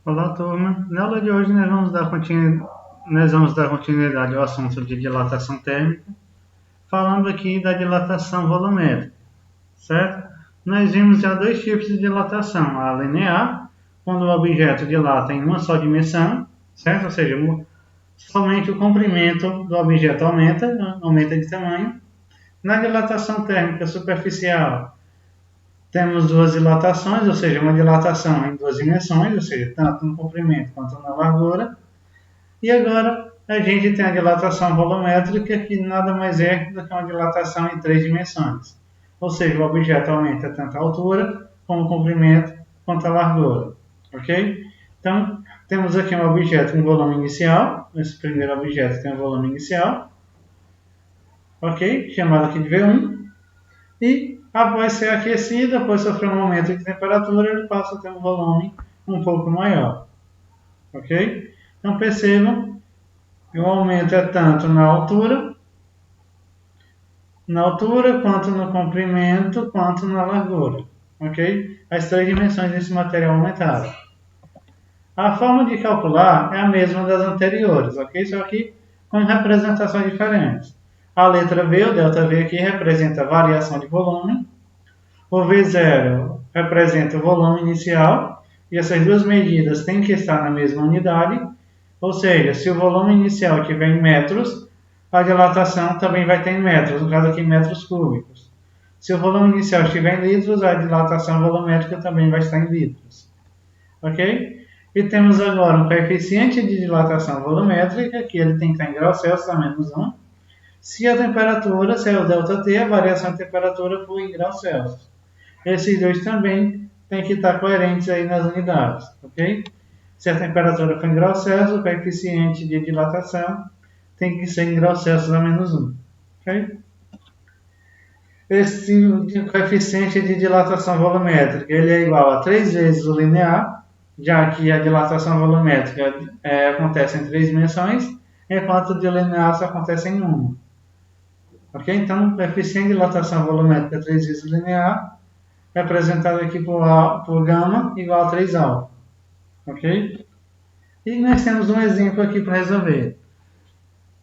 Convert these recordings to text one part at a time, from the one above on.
Olá, turma. Na aula de hoje nós vamos dar continuidade ao assunto de dilatação térmica, falando aqui da dilatação volumétrica, certo? Nós vimos já dois tipos de dilatação, a linear, quando o objeto dilata em uma só dimensão, certo? Ou seja, somente o comprimento do objeto aumenta de tamanho. Na dilatação térmica superficial, temos duas dilatações, ou seja, uma dilatação em duas dimensões, ou seja, tanto no comprimento quanto na largura. E agora a gente tem a dilatação volumétrica, que nada mais é do que uma dilatação em três dimensões. Ou seja, o objeto aumenta tanto a altura, como o comprimento, quanto a largura. Ok? Então, temos aqui um objeto com volume inicial. Esse primeiro objeto tem um volume inicial, ok? Chamado aqui de V1. E após ser aquecido, após sofrer um aumento de temperatura, ele passa a ter um volume um pouco maior. Ok? Então percebam que o aumento é tanto na altura quanto no comprimento, quanto na largura. Ok? As três dimensões desse material aumentaram. A forma de calcular é a mesma das anteriores, ok? Só que com representações diferentes. A letra V, o ΔV aqui, representa a variação de volume. O V0 representa o volume inicial, e essas duas medidas têm que estar na mesma unidade, ou seja, se o volume inicial estiver em metros, a dilatação também vai ter em metros, no caso aqui metros cúbicos. Se o volume inicial estiver em litros, a dilatação volumétrica também vai estar em litros. Ok? E temos agora um coeficiente de dilatação volumétrica, que ele tem que estar em graus Celsius a menos 1, se a temperatura, se é o ΔT, a variação de temperatura for em graus Celsius. Esses dois também têm que estar coerentes aí nas unidades, ok? Se a temperatura for em graus Celsius, o coeficiente de dilatação tem que ser em graus Celsius a menos 1, ok? Esse coeficiente de dilatação volumétrica ele é igual a 3 vezes o linear, já que a dilatação volumétrica acontece em três dimensões, enquanto o de linear só acontece em uma. Ok? Então, o coeficiente de dilatação volumétrica é 3 vezes o linear, representado aqui por gama igual a 3 alfa. Ok? E nós temos um exemplo aqui para resolver.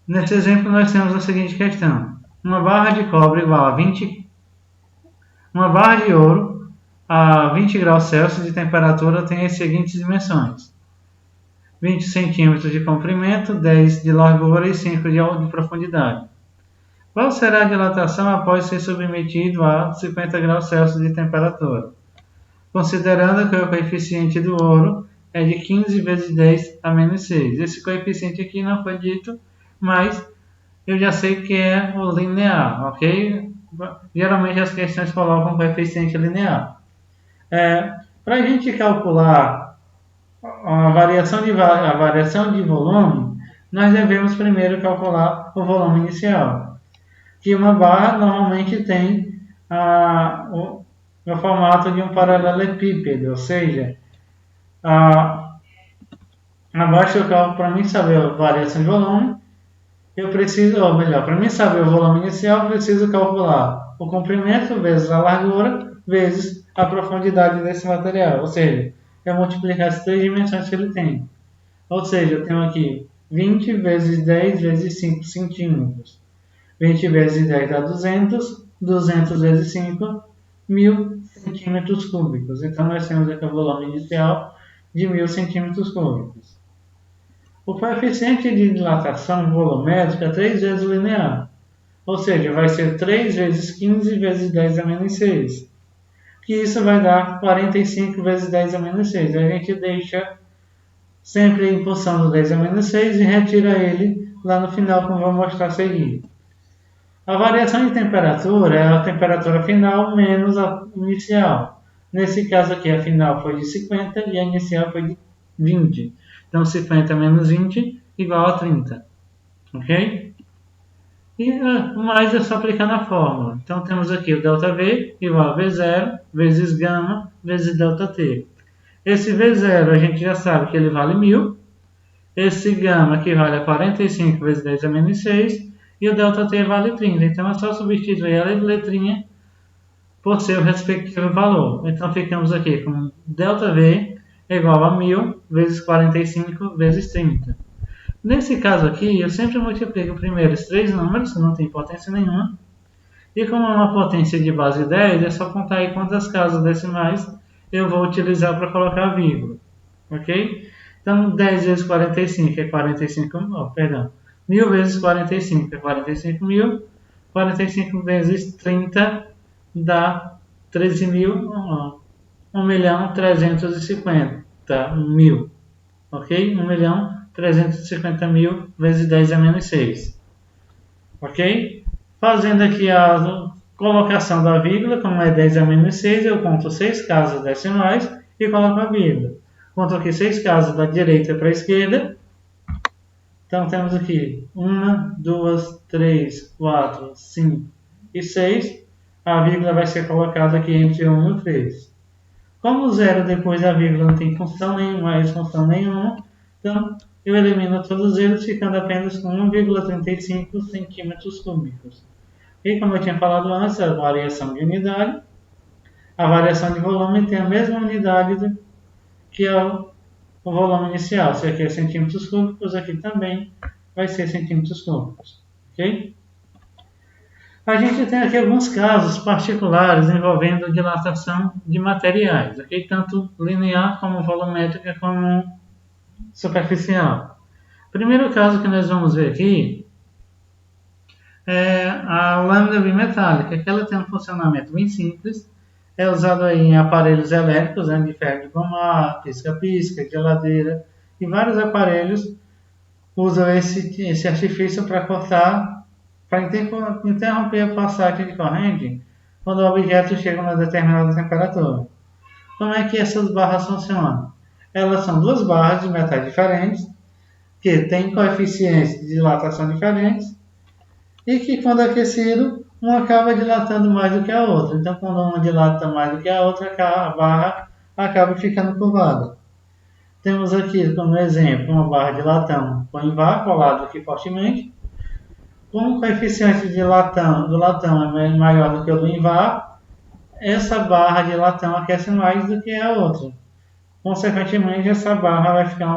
Nesse exemplo, nós temos a seguinte questão. Uma barra de cobre igual a uma barra de ouro a 20 graus Celsius de temperatura tem as seguintes dimensões. 20 centímetros de comprimento, 10 de largura e 5 de profundidade. Qual será a dilatação após ser submetido a 50 graus Celsius de temperatura? Considerando que o coeficiente do ouro é de 15 vezes 10 a menos 6. Esse coeficiente aqui não foi dito, mas eu já sei que é o linear, ok? Geralmente as questões colocam coeficiente linear. Para a gente calcular a variação de volume, nós devemos primeiro calcular o volume inicial. Que uma barra normalmente tem o formato de um paralelepípedo, ou seja, abaixo eu calculo, para mim saber a variação de volume, eu preciso, ou melhor, para mim saber o volume inicial, eu preciso calcular o comprimento vezes a largura vezes a profundidade desse material, ou seja, eu multiplicar as três dimensões que ele tem. Ou seja, eu tenho aqui 20 vezes 10 vezes 5 centímetros. 20 vezes 10 dá 200, 200 vezes 5, 1000 centímetros cúbicos. Então, nós temos aqui o volume inicial de 1000 centímetros cúbicos. O coeficiente de dilatação volumétrica é 3 vezes o linear, ou seja, vai ser 3 vezes 15 vezes 10 a menos 6, que isso vai dar 45 vezes 10 a menos 6. A gente deixa sempre em função do 10 a menos 6 e retira ele lá no final, como vou mostrar a seguir. A variação de temperatura é a temperatura final menos a inicial. Nesse caso aqui, a final foi de 50 e a inicial foi de 20. Então, 50 menos 20 igual a 30. Ok? E o mais é só aplicar na fórmula. Então, temos aqui o ΔV igual a V0 vezes gama vezes ΔT. Esse V0 a gente já sabe que ele vale 1000. Esse gama equivale a 45 vezes 10 a menos 6. E o ΔT vale 30. Então, é só substituir a letrinha por seu respectivo valor. Então, ficamos aqui com ΔV é igual a 1000 vezes 45 vezes 30. Nesse caso aqui, eu sempre multiplico primeiro os três números, que não tem potência nenhuma. E como é uma potência de base 10, é só contar aí quantas casas decimais eu vou utilizar para colocar a vírgula. Ok? Então, 10 vezes 45 é 45, perdão, 1000 vezes 45 é 45.000, 45 vezes 30 dá 13.000, 1.350.000, ok? 1.350.000 vezes 10 a menos 6, ok? Fazendo aqui a colocação da vírgula, como é 10 a menos 6, eu conto 6 casas decimais e coloco a vírgula. Conto aqui 6 casas da direita para a esquerda. Então temos aqui 1, 2, 3, 4, 5 e 6. A vírgula vai ser colocada aqui entre 1 e o 3. Como o zero depois da vírgula não tem função nenhuma, mais função nenhuma, então eu elimino todos eles, ficando apenas com 1,35 centímetros cúbicos. E como eu tinha falado antes, a variação de unidade, a variação de volume tem a mesma unidade que é o volume inicial. Se aqui é centímetros cúbicos, aqui também vai ser centímetros cúbicos. Ok? A gente tem aqui alguns casos particulares envolvendo dilatação de materiais, ok? Tanto linear como volumétrica como superficial. O primeiro caso que nós vamos ver aqui é a lâmina bimetálica, que ela tem um funcionamento bem simples, é usado aí em aparelhos elétricos, de ferro de gomar, pisca-pisca, geladeira, e vários aparelhos usam esse artifício para cortar, para interromper a passagem de corrente quando o objeto chega a uma determinada temperatura. Como é que essas barras funcionam? Elas são duas barras de metais diferentes, que têm coeficientes de dilatação diferentes, e que quando aquecido, uma acaba dilatando mais do que a outra. Então, quando uma dilata mais do que a outra, a barra acaba ficando curvada. Temos aqui como exemplo uma barra de latão com INVAR colado aqui fortemente. Como o coeficiente do latão é maior do que o do INVAR, essa barra de latão aquece mais do que a outra. Consequentemente, essa barra vai ficar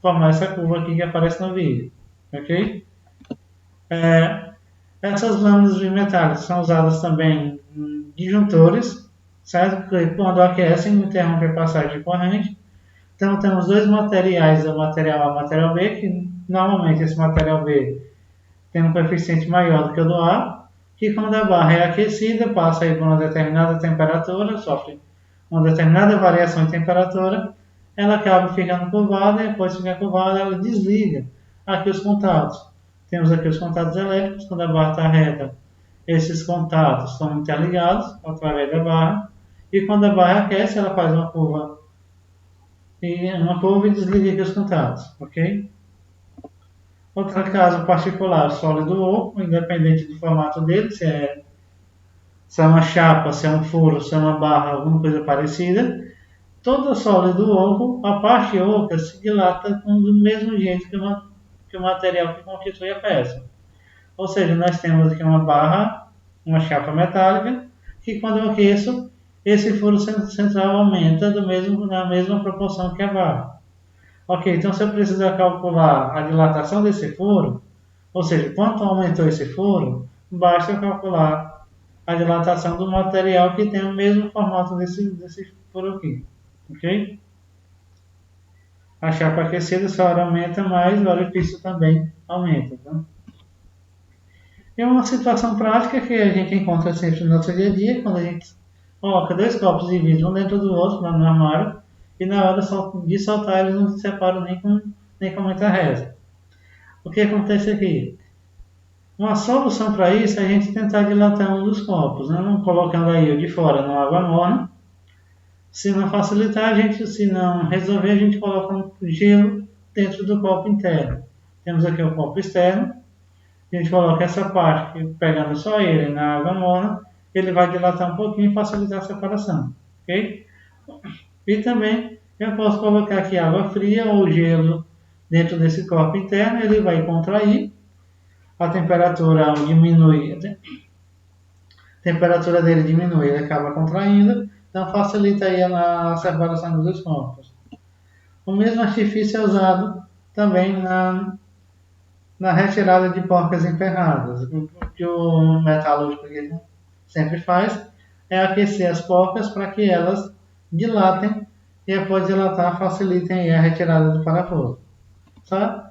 formar essa curva aqui que aparece no vídeo. Ok? Essas lâminas bimetálicas são usadas também em disjuntores, certo? Que quando aquecem, interrompem a passagem de corrente. Então temos dois materiais, o material A e o material B, que normalmente esse material B tem um coeficiente maior do que o do A, que quando a barra é aquecida, passa aí por uma determinada temperatura, sofre uma determinada variação de temperatura, ela acaba ficando curvada e depois de ficar curvada ela desliga aqui os contatos. Temos aqui os contatos elétricos, quando a barra está reta, esses contatos estão interligados através da barra, e quando a barra aquece, ela faz uma curva e desliga aqui os contatos, ok? Outro caso particular, sólido oco, independente do formato dele, se é uma chapa, se é um furo, se é uma barra, alguma coisa parecida, todo sólido oco, a parte oca se dilata do mesmo jeito que o material que constitui a peça. Ou seja, nós temos aqui uma barra, uma chapa metálica, que quando eu aqueço, esse furo central aumenta na mesma proporção que a barra. Ok, então se eu precisar calcular a dilatação desse furo, ou seja, quanto aumentou esse furo, basta eu calcular a dilatação do material que tem o mesmo formato desse furo aqui. Ok? A chapa aquecida, se a hora aumenta mais, o orifício também aumenta. Tá? É uma situação prática que a gente encontra sempre no nosso dia a dia, quando a gente coloca dois copos de vidro um dentro do outro lá no armário, e na hora de soltar eles não se separam nem com muita reza. O que acontece aqui? Uma solução para isso é a gente tentar dilatar um dos copos, né? Colocando aí o de fora na água morna. Se não facilitar, se não resolver, a gente coloca um gelo dentro do copo interno. Temos aqui o copo externo. A gente coloca essa parte, pegando só ele na água morna, ele vai dilatar um pouquinho e facilitar a separação. Ok? E também eu posso colocar aqui água fria ou gelo dentro desse copo interno, ele vai contrair, a temperatura diminui, a temperatura dele diminui, ele acaba contraindo, Então facilita aí a separação dos corpos. O mesmo artifício é usado também na retirada de porcas emperradas. O que o metalúrgico sempre faz é aquecer as porcas para que elas dilatem e após dilatar facilitem a retirada do parafuso. Tá?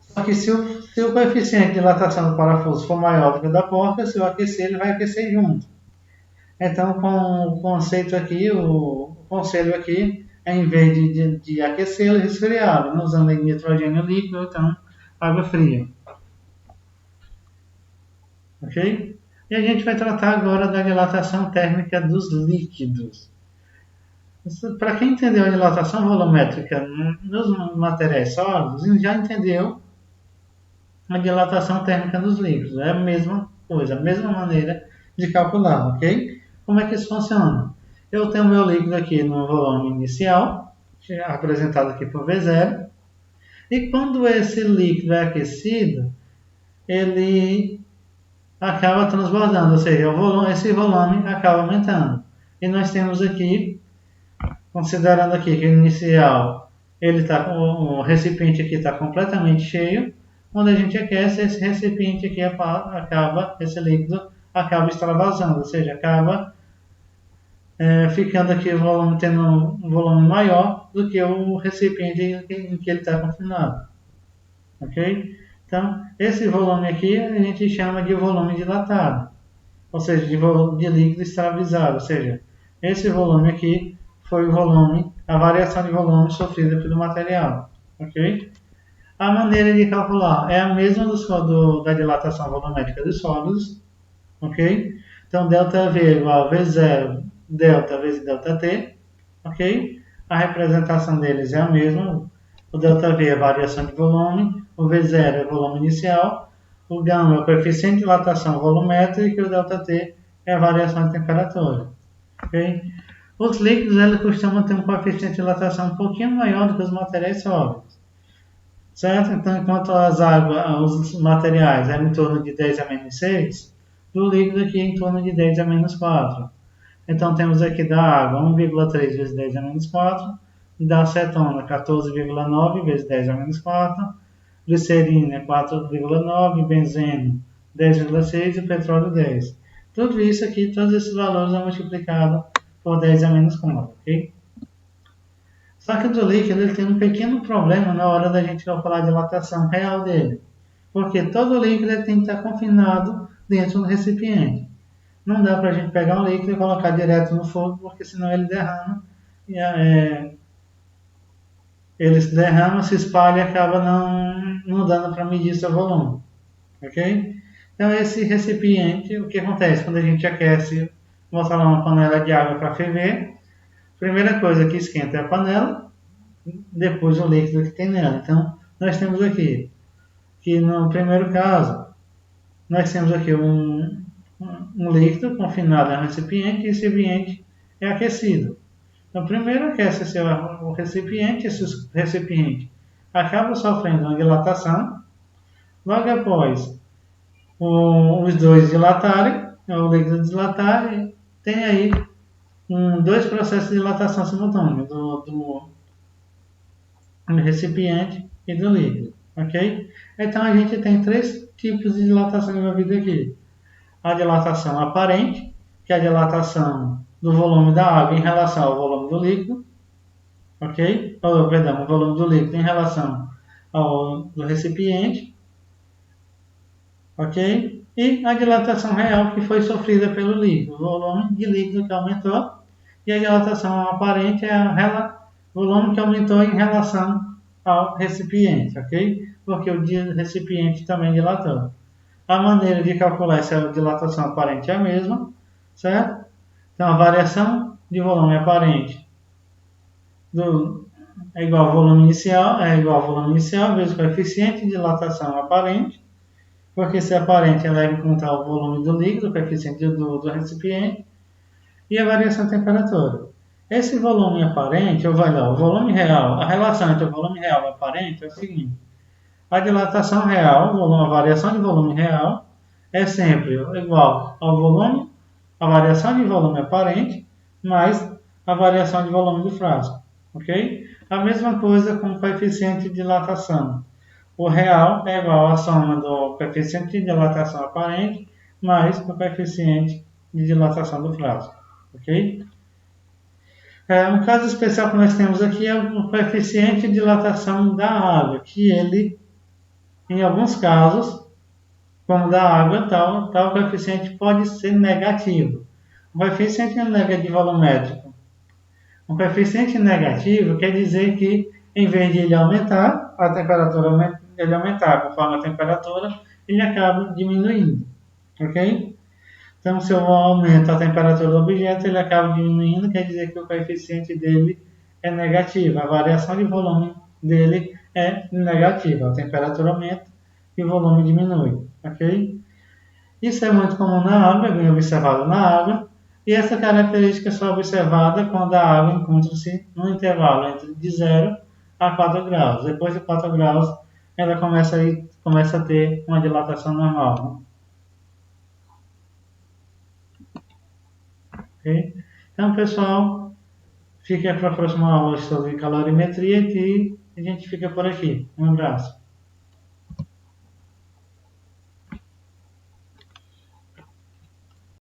Só que se o coeficiente de dilatação do parafuso for maior do que o da porca, se eu aquecer, ele vai aquecer junto. Então, com o conceito aqui, o conselho aqui é, em vez de aquecê-lo, resfriá-lo, usando nitrogênio líquido, então água fria. Ok? E a gente vai tratar agora da dilatação térmica dos líquidos. Para quem entendeu a dilatação volumétrica nos materiais sólidos, já entendeu a dilatação térmica dos líquidos. É a mesma coisa, a mesma maneira de calcular, ok? Como é que isso funciona? Eu tenho meu líquido aqui no volume inicial, representado aqui por V0, e quando esse líquido é aquecido, ele acaba transbordando, ou seja, esse volume acaba aumentando. E nós temos aqui, considerando aqui que o inicial, o recipiente aqui está completamente cheio, quando a gente aquece, esse recipiente aqui esse líquido acaba extravasando, ou seja, acaba ficando aqui tendo um volume maior do que o recipiente em que ele está confinado. Ok? Então, esse volume aqui a gente chama de volume dilatado, ou seja, de líquido extravasado, ou seja, esse volume aqui foi a variação de volume sofrida pelo material. Ok? A maneira de calcular é a mesma da dilatação volumétrica dos sólidos. Ok? Então, ΔV é igual a V0 delta vezes ΔT, ok? A representação deles é a mesma. O ΔV é a variação de volume, o V0 é o volume inicial, o γ é o coeficiente de dilatação volumétrica e o ΔT é a variação de temperatura, ok? Os líquidos eles costumam ter um coeficiente de dilatação um pouquinho maior do que os materiais sólidos, certo? Então, enquanto os materiais é em torno de 10 a menos 6, do líquido aqui é em torno de 10 a menos 4. Então, temos aqui da água 1,3 vezes 10 a menos 4, da acetona 14,9 vezes 10 a menos 4, glicerina 4,9, benzeno 10,6 e petróleo 10. Tudo isso aqui, todos esses valores é multiplicado por 10 a menos 4, ok? Só que do líquido ele tem um pequeno problema na hora da gente calcular a dilatação real dele. Porque todo líquido ele tem que estar confinado dentro do recipiente. Não dá para a gente pegar um líquido e colocar direto no fogo, porque senão ele derrama. Ele se derrama, se espalha e acaba não dando para medir seu volume. Ok? Então esse recipiente, o que acontece? Quando a gente aquece, botar lá uma panela de água para ferver, a primeira coisa que esquenta é a panela, depois o líquido que tem nela. Então nós temos aqui, que no primeiro caso, nós temos aqui um líquido confinado em um recipiente e esse recipiente é aquecido. Então, primeiro aquece o recipiente, esse recipiente acaba sofrendo uma dilatação. Logo após os dois dilatarem, o líquido dilatar, tem aí dois processos de dilatação simultâneo, do recipiente e do líquido. Ok? Então, a gente tem três tipos de dilatação envolvida aqui. A dilatação aparente, que é a dilatação do volume da água em relação ao volume do líquido, ok? O volume do líquido em relação do recipiente, ok? E a dilatação real que foi sofrida pelo líquido, o volume de líquido que aumentou, e a dilatação aparente é o volume que aumentou em relação ao recipiente, ok? Porque o recipiente também dilatou. A maneira de calcular essa dilatação aparente é a mesma, certo? Então, a variação de volume aparente é igual ao volume inicial, vezes o coeficiente de dilatação aparente, porque se aparente leva em conta o volume do líquido, o coeficiente do recipiente, e a variação de temperatura. Esse volume aparente, o volume real, a relação entre o volume real e o aparente é o seguinte: a dilatação real, a variação de volume real, é sempre igual ao volume, a variação de volume aparente, mais a variação de volume do frasco, ok? A mesma coisa com o coeficiente de dilatação. O real é igual à soma do coeficiente de dilatação aparente mais o coeficiente de dilatação do frasco, ok? Um caso especial que nós temos aqui é o coeficiente de dilatação da água, que ele, em alguns casos, como da água, tal coeficiente pode ser negativo. O coeficiente negativo volumétrico. Um coeficiente negativo quer dizer que, em vez de ele aumentar, a temperatura ele aumentar conforme a temperatura, ele acaba diminuindo, ok? Então, se eu aumento a temperatura do objeto, ele acaba diminuindo, quer dizer que o coeficiente dele é negativo. A variação de volume dele é negativa. A temperatura aumenta e o volume diminui, ok? Isso é muito comum na água, é bem observado na água, e essa característica é só observada quando a água encontra-se no intervalo entre de 0 a 4 graus. Depois de 4 graus, ela começa a ter uma dilatação normal, né? Ok? Então, pessoal, fique para a próxima aula sobre calorimetria e a gente fica por aqui. Um abraço.